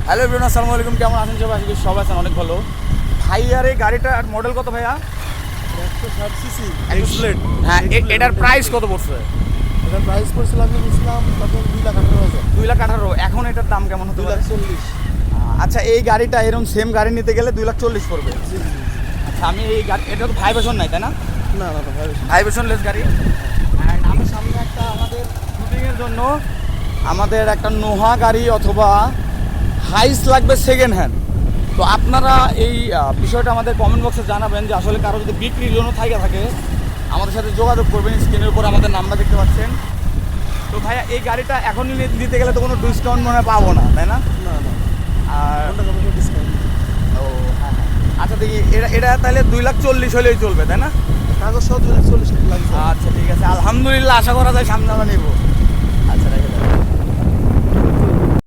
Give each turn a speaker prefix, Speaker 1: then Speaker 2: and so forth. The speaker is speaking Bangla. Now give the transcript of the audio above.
Speaker 1: হ্যালো এভরিওয়ান, আসসালামু আলাইকুম। কেমন আছেন সবাই? আজকে সবাই আছেন অনেক ভালো। ভাইয়ার এই গাড়িটার মডেল কত ভাইয়া?
Speaker 2: 160 সিসি
Speaker 1: হ্যাঁ, এটার প্রাইস কত পড়ছে?
Speaker 2: এটার প্রাইস পড়ছিল আমি নিয়েছিলাম তখন 2,18,000।
Speaker 1: 2,18,000। এখন এটার দাম কেমন হতে পারে?
Speaker 2: 2,40,000।
Speaker 1: আচ্ছা, এই গাড়িটা এরকম সেম গাড়ি নিতে গেলে 2,40,000 পড়বে। আচ্ছা, আমি এই গাড়ি, এটা তো ভাইবেশন নাই তাই না?
Speaker 2: না না ভাই,
Speaker 1: ভাইবেশন লেস গাড়ি। অ্যান্ড আমি সামনে একটা আমাদের শুটিংয়ের জন্য আমাদের একটা নোহা গাড়ি অথবা হাইস লাগবে সেকেন্ড হ্যান্ড। তো আপনারা এই বিষয়টা আমাদের কমেন্ট বক্সে জানাবেন যে আসলে কারো যদি বিক্রির জন্য থাকে আমাদের সাথে যোগাযোগ করবেন। স্ক্রিনের উপর আমাদের নাম্বার দেখতে পাচ্ছেন। তো ভাইয়া এই গাড়িটা এখন নিতে গেলে তো কোনো ডিসকাউন্ট মনে হয় পাবো না তাই না?
Speaker 2: না না
Speaker 1: আর
Speaker 2: ডিসকাউন্ট।
Speaker 1: ও হ্যাঁ হ্যাঁ, আচ্ছা দেখি এটা তাহলে 2,40,000 হলেই চলবে তাই না?
Speaker 2: কাগজ সহ 2,40,000 লাগবে।
Speaker 1: আচ্ছা ঠিক আছে, আলহামদুলিল্লাহ, আশা করা যায় সামনে আমরা নেব। আচ্ছা